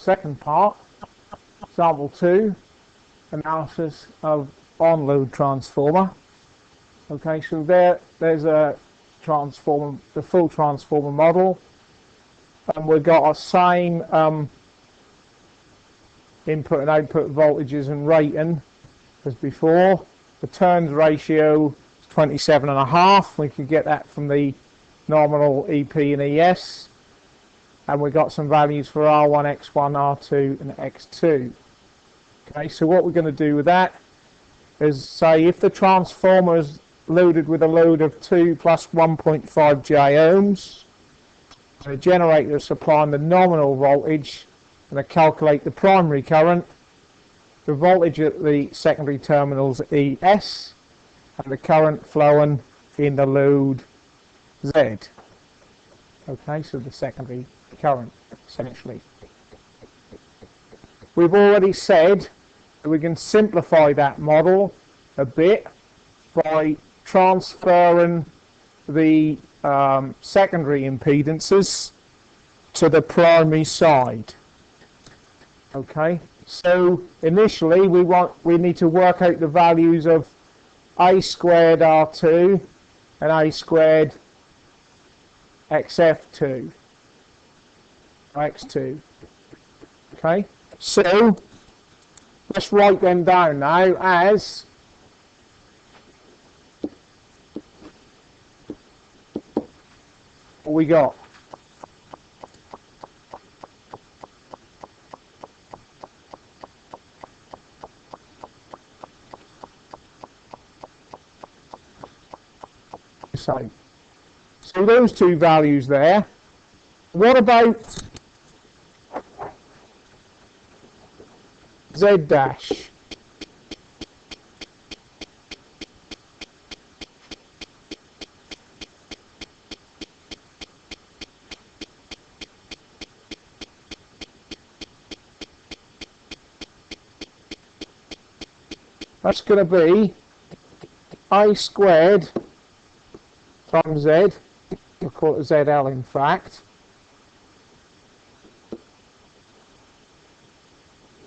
second part, example 2, analysis of on-load transformer. Okay, so there's a transformer, the full transformer model, and we've got our same input and output voltages and rating as before. The turns ratio is 27.5. We could get that from the nominal EP and ES, and we've got some values for R1, X1, R2 and X2. Okay, so what we're going to do with that is say if the transformer is loaded with a load of 2 plus 1.5 J ohms, the generator is supplying the nominal voltage, and I calculate the primary current, the voltage at the secondary terminals ES, and the current flowing in the load Z. Okay, so the secondary current essentially. We've already said that we can simplify that model a bit by transferring the secondary impedances to the primary side. Okay, so initially we need to work out the values of A squared R2 and A squared XF2 X2. Okay, so let's write them down now as what we got. So those two values there. What about Z dash? That's going to be A squared times Z, we'll call it ZL in fact,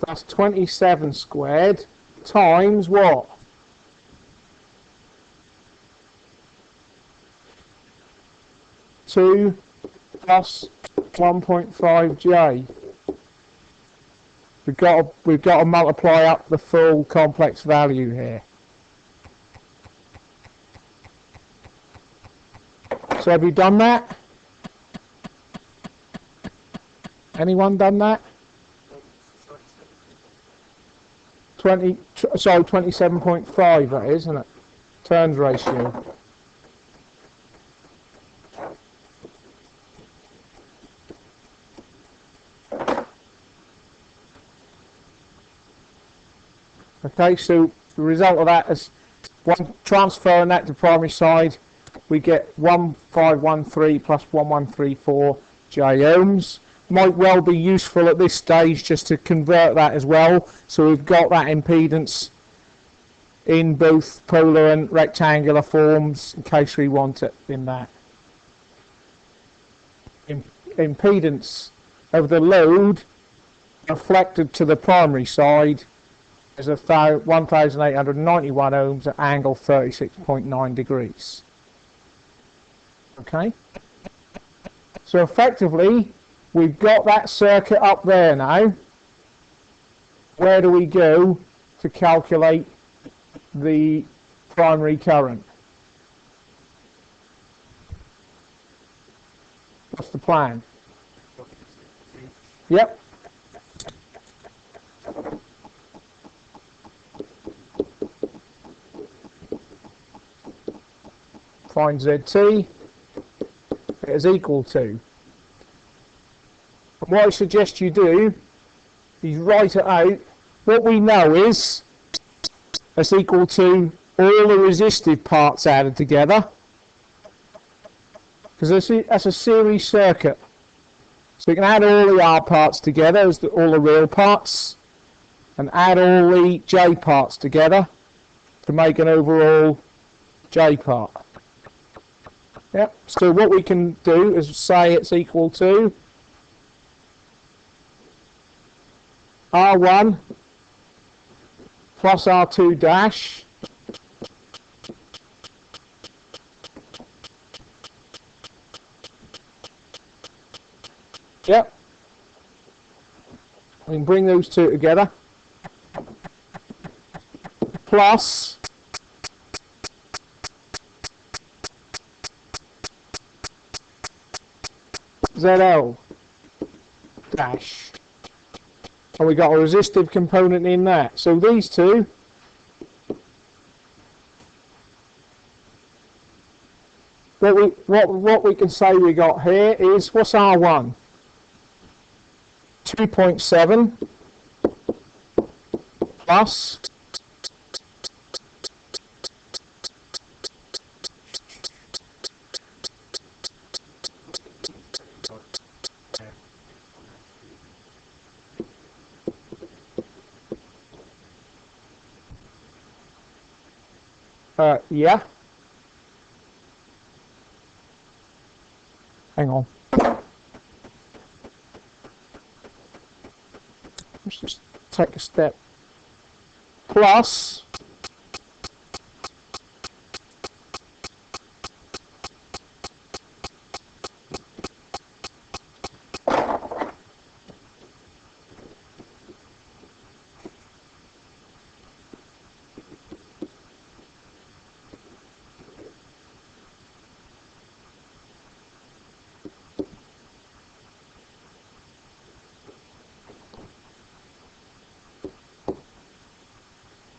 that's 27 squared times what? Two plus 1.5 J. We've got to multiply up the full complex value here. So have you done that? Anyone done that? 27.5 that is, isn't it? Turns ratio. Okay, so the result of that is transferring that to primary side, we get 1513 plus 1134 J ohms. Might well be useful at this stage just to convert that as well, so we've got that impedance in both polar and rectangular forms in case we want it in that. Impedance of the load reflected to the primary side is 1891 ohms at angle 36.9 degrees. Okay, so effectively we've got that circuit up there now. Where do we go to calculate the primary current? What's the plan? Yep. Find ZT. It is equal to. And what I suggest you do is write it out. What we know is it's equal to all the resistive parts added together, because that's a series circuit. So you can add all the R parts together as all the real parts, and add all the J parts together to make an overall J part. Yep. So what we can do is say it's equal to R1 plus R2 dash yep, we can bring those two together, plus ZL dash, and we got a resistive component in that. So these two what we can say we got here is, what's R1? 2.7 plus yeah, hang on, let's just take a step, plus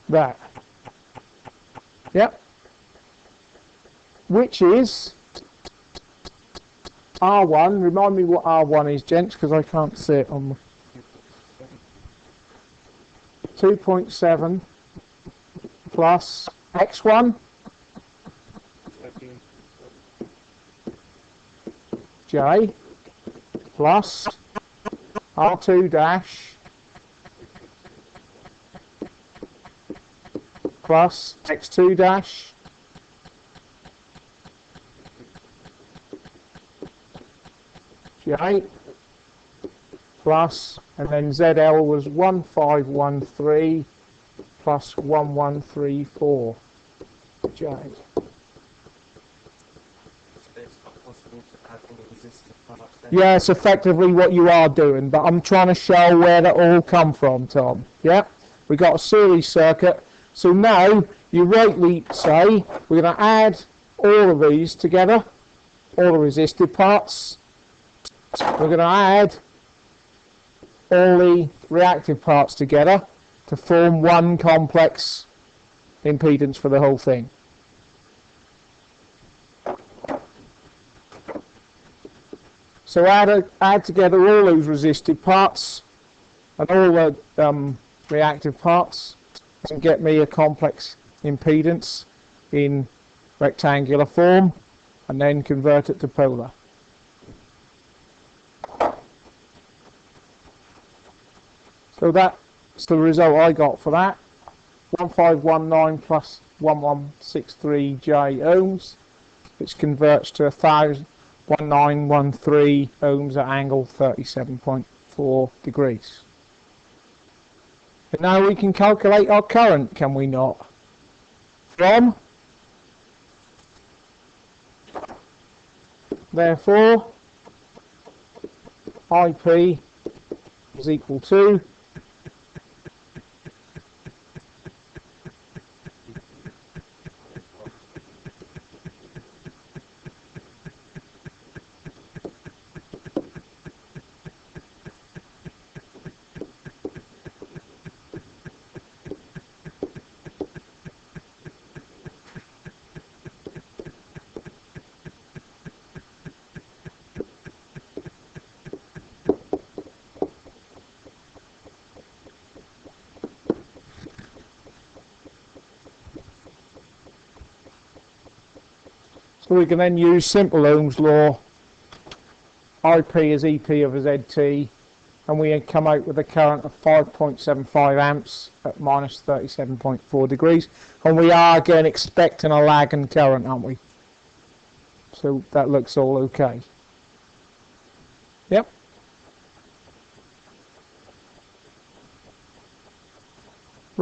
that, yep, which is R1. Remind me what R1 is, gents, because I can't see it on the 2.7 plus X1 J plus R2 dash plus X2 dash J plus, and then ZL was 1513 plus 1134 J. Yeah, it's effectively what you are doing, but I'm trying to show where that all come from, Tom. Yeah, we got a series circuit. So now you rightly say we're going to add all of these together, all the resistive parts. We're going to add all the reactive parts together to form one complex impedance for the whole thing. So add together all those resistive parts and all the reactive parts and get me a complex impedance in rectangular form, and then convert it to polar. So that's the result I got for that. 1519 plus 1163 J ohms, which converts to 1913 ohms at angle 37.4 degrees. And now we can calculate our current, can we not? From, therefore, IP is equal to so we can then use simple Ohm's law, IP is EP of a ZT, and we come out with a current of 5.75 amps at minus 37.4 degrees. And we are again expecting a lag in current, aren't we? So that looks all okay. Yep.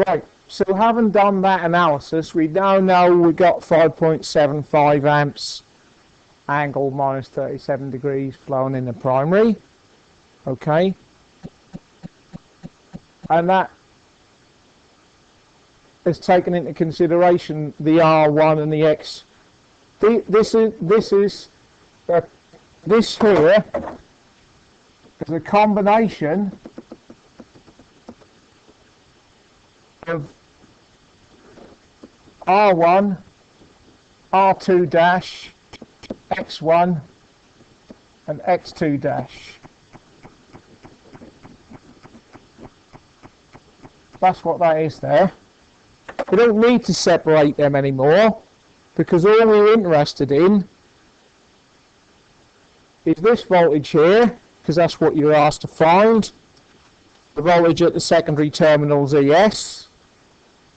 Right, so having done that analysis, we now know we got 5.75 amps angle minus 37 degrees flowing in the primary. Okay, and that is taken into consideration the R1 and the X. This here is a combination of R1, R2 dash, X1 and X2 dash. That's what that is there. We don't need to separate them anymore because all we're interested in is this voltage here, because that's what you're asked to find, the voltage at the secondary terminals ES,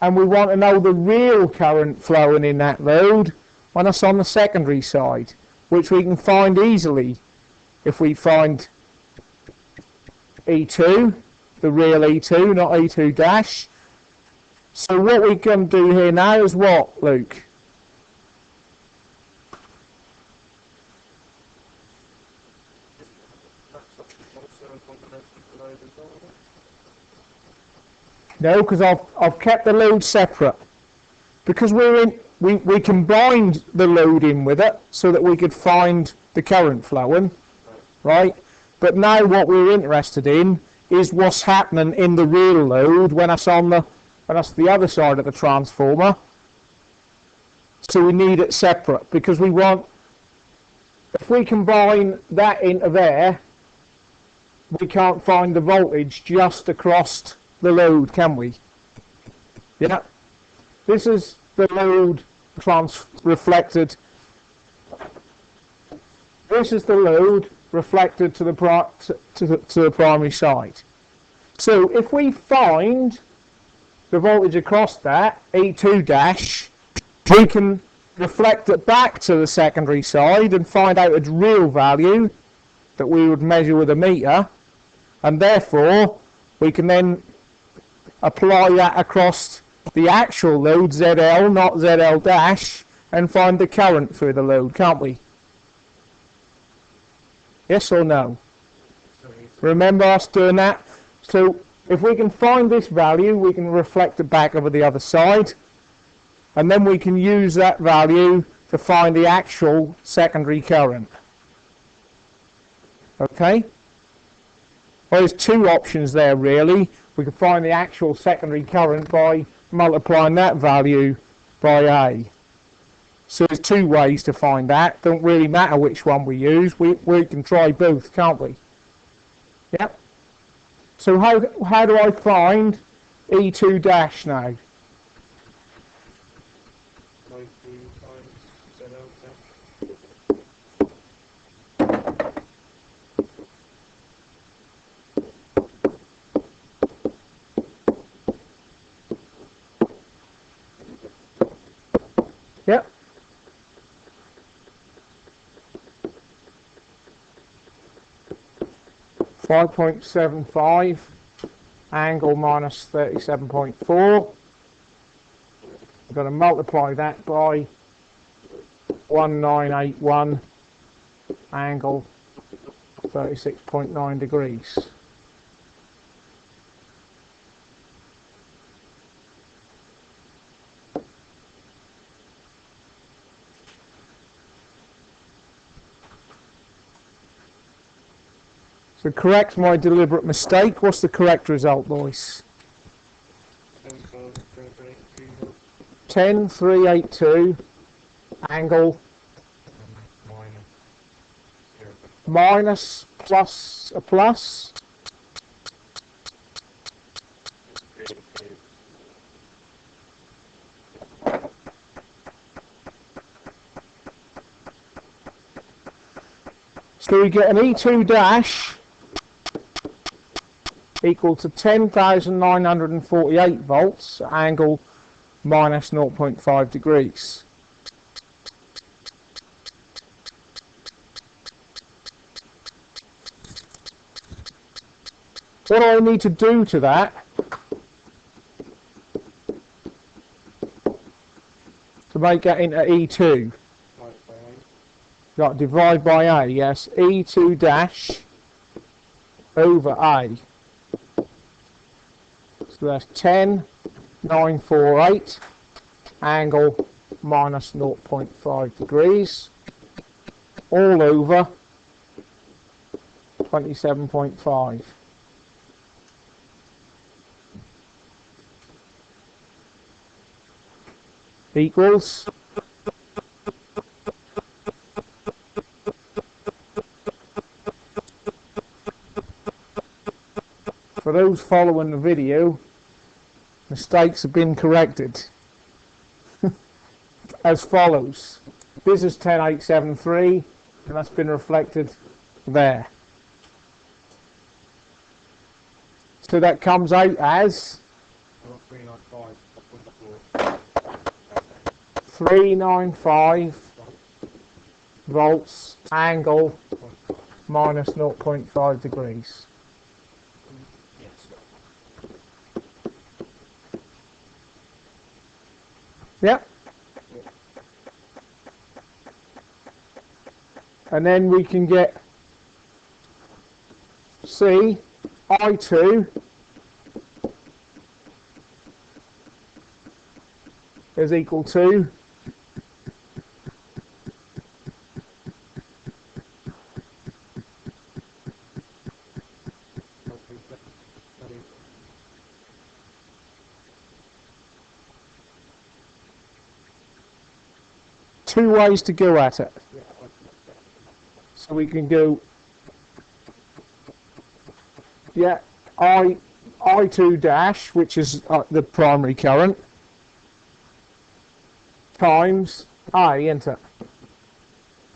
and we want to know the real current flowing in that load when it's on the secondary side, which we can find easily if we find E2, the real E2, not E2 dash. So what we can do here now is what, Luke? No, because I've kept the load separate. Because we combined the load in with it so that we could find the current flowing, right? But now what we're interested in is what's happening in the real load when it's the other side of the transformer. So we need it separate because we want, if we combine that into there, we can't find the voltage just across the load, can we? Yeah. This is the load reflected. This is the load reflected to the primary side. So if we find the voltage across that, E2 dash, we can reflect it back to the secondary side and find out its real value that we would measure with a meter, and therefore we can then apply that across the actual load ZL, not ZL dash, and find the current through the load, can't we? Yes or no? Remember us doing that? So if we can find this value, we can reflect it back over the other side, and then we can use that value to find the actual secondary current. Okay? Well, there's two options there really. We can find the actual secondary current by multiplying that value by A. So there's two ways to find that. Don't really matter which one we use. We can try both, can't we? Yep. So how do I find E2 dash now? Yep. .75 angle minus 37.4. I'm going to multiply that by 1981 angle 36.9 degrees. So correct my deliberate mistake. What's the correct result, boys? 10,382 angle minus plus a plus. So we get an E2 dash equal to 10,948 volts, angle minus 0.5 degrees. What do I need to do to that to make that into E2. Got divide by A, yes. E2 dash over A. So that's 10,948 angle minus 0.5 degrees all over 27.5. Equals for those following the video, mistakes have been corrected as follows. This is 10873 and that's been reflected there. So that comes out as 395 volts angle minus 0.5 degrees. Yep. And then we can get C I2 is equal to two ways to go at it. So we can go, yeah, I2 dash, which is the primary current, times A, isn't it?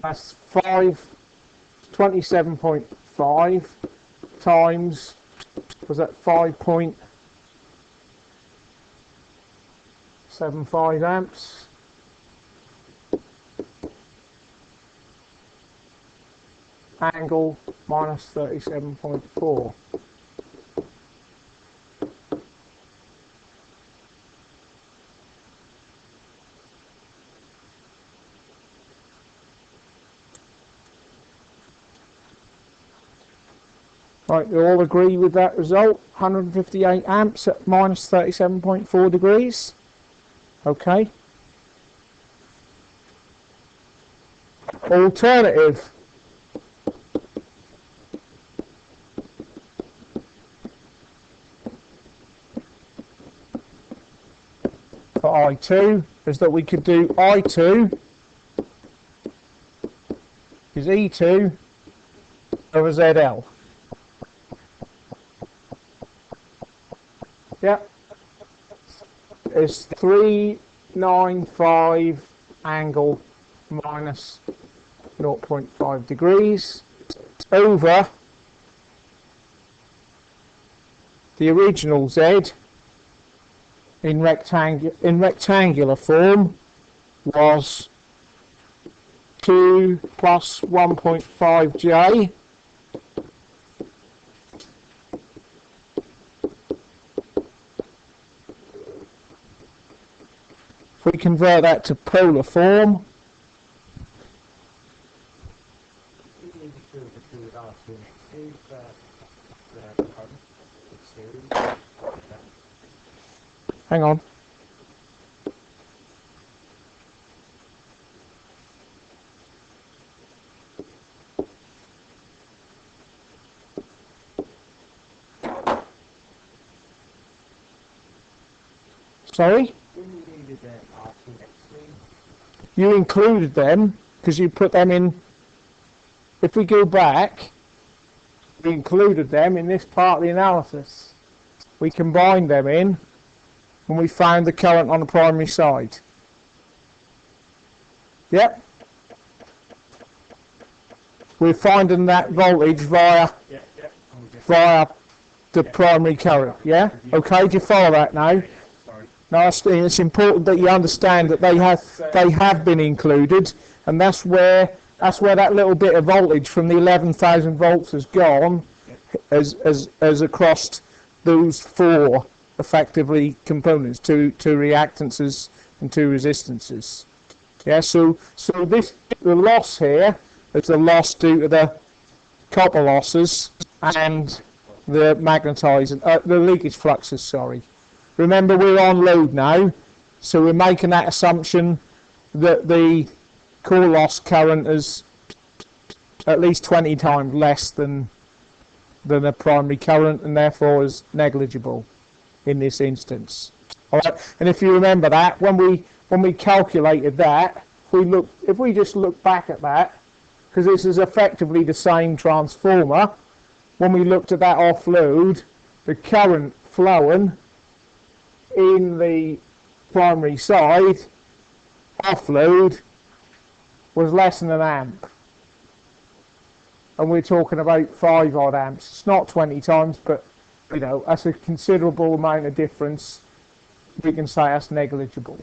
That's 27.5 times, was that 5.75 amps? Angle minus 37.4. Right, you all agree with that result? 158 amps at minus 37.4 degrees. Okay. Alternative. For I2 is that we could do I2 is E2 over ZL. Yeah, it's 395 angle minus 0.5 degrees over the original Z in rectangular form was 2 plus 1.5J if we convert that to polar form, hang on. Sorry? You included them because you put them in. If we go back, we included them in this part of the analysis. We combined them in when we found the current on the primary side. Yep. We're finding that voltage via the primary current. Yeah. Okay. Do you follow that now? Now it's important that you understand that they have been included, and that's where that little bit of voltage from the 11,000 volts has gone, as across those four effectively components, two reactances, and 2 resistances. Yeah, so the loss here is the loss due to the copper losses and the magnetizing, the leakage fluxes, sorry. Remember, we're on load now, so we're making that assumption that the core loss current is at least 20 times less than a primary current, and therefore is negligible in this instance. All right, and if you remember that, when we calculated that, if we just look back at that, because this is effectively the same transformer, when we looked at that offload, the current flowing in the primary side offload was less than an amp, and we're talking about 5 odd amps. It's not 20 times, but you know, that's a considerable amount of difference. We can say that's negligible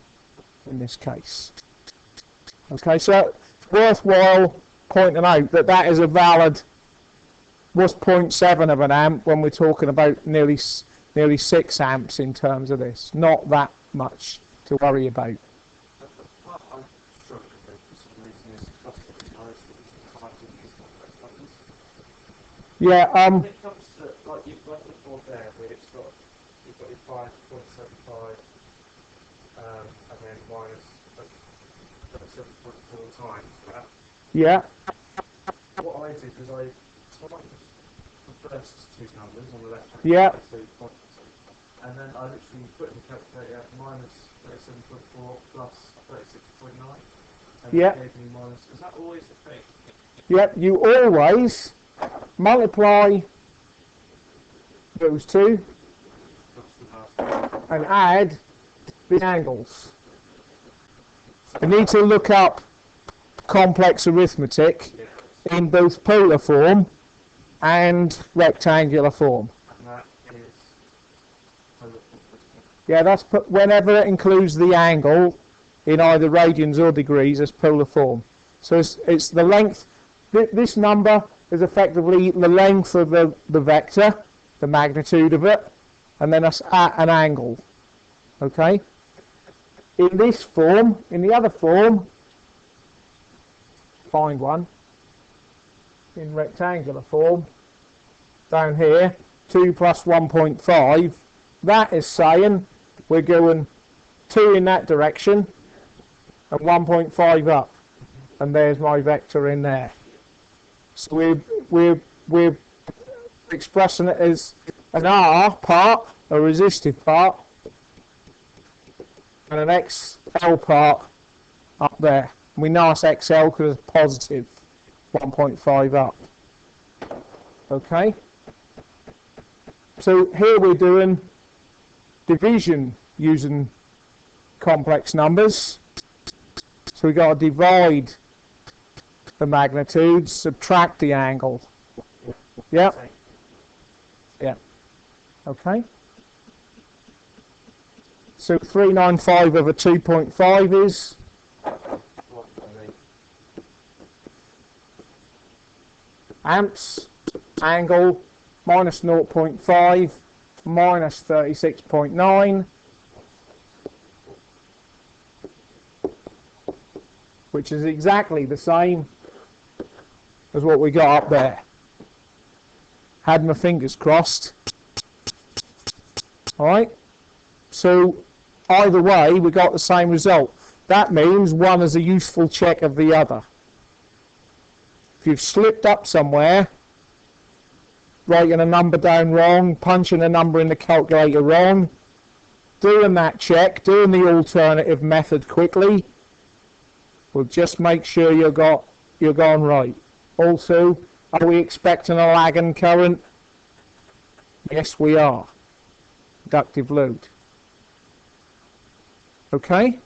in this case. Okay, so it's worthwhile pointing out that that is a valid, was 0.7 of an amp when we're talking about nearly 6 amps in terms of this. Not that much to worry about. Yeah, when it comes to, like you've got the board there, where you've got your 5.75 and then minus 7.4 times that. yeah, What I did is I the first 2 numbers on the left hand yeah, side, so and then I literally put in the calculator minus 37.4 plus 36.9, and yeah, that gave me minus. Is that always the case? yeah. You always multiply those 2 and add the angles. You need to look up complex arithmetic in both polar form and rectangular form. And that is Yeah, that's whenever it includes the angle in either radians or degrees as polar form. So it's the length. This number is effectively the length of the vector, the magnitude of it, and then that's at an angle. Okay? In this form, in the other form, find one. In rectangular form, down here, 2 plus 1.5, that is saying we're going 2 in that direction and 1.5 up. And there's my vector in there. So we're expressing it as an R part, a resistive part, and an XL part up there. We know it's XL because it's positive 1.5 up. Okay? So here we're doing division using complex numbers. So we've got to divide the magnitudes, subtract the angle. Yeah? Yeah. Okay? So 395 over 2.5 is? Amps, angle, minus 0.5, minus 36.9, which is exactly the same as what we got up there. Had my fingers crossed. Alright? So either way we got the same result. That means one is a useful check of the other. If you've slipped up somewhere, writing a number down wrong, punching a number in the calculator wrong, doing that check, doing the alternative method quickly, will just make sure you're gone right. Also, are we expecting a lagging current? Yes, we are. Inductive load. Okay?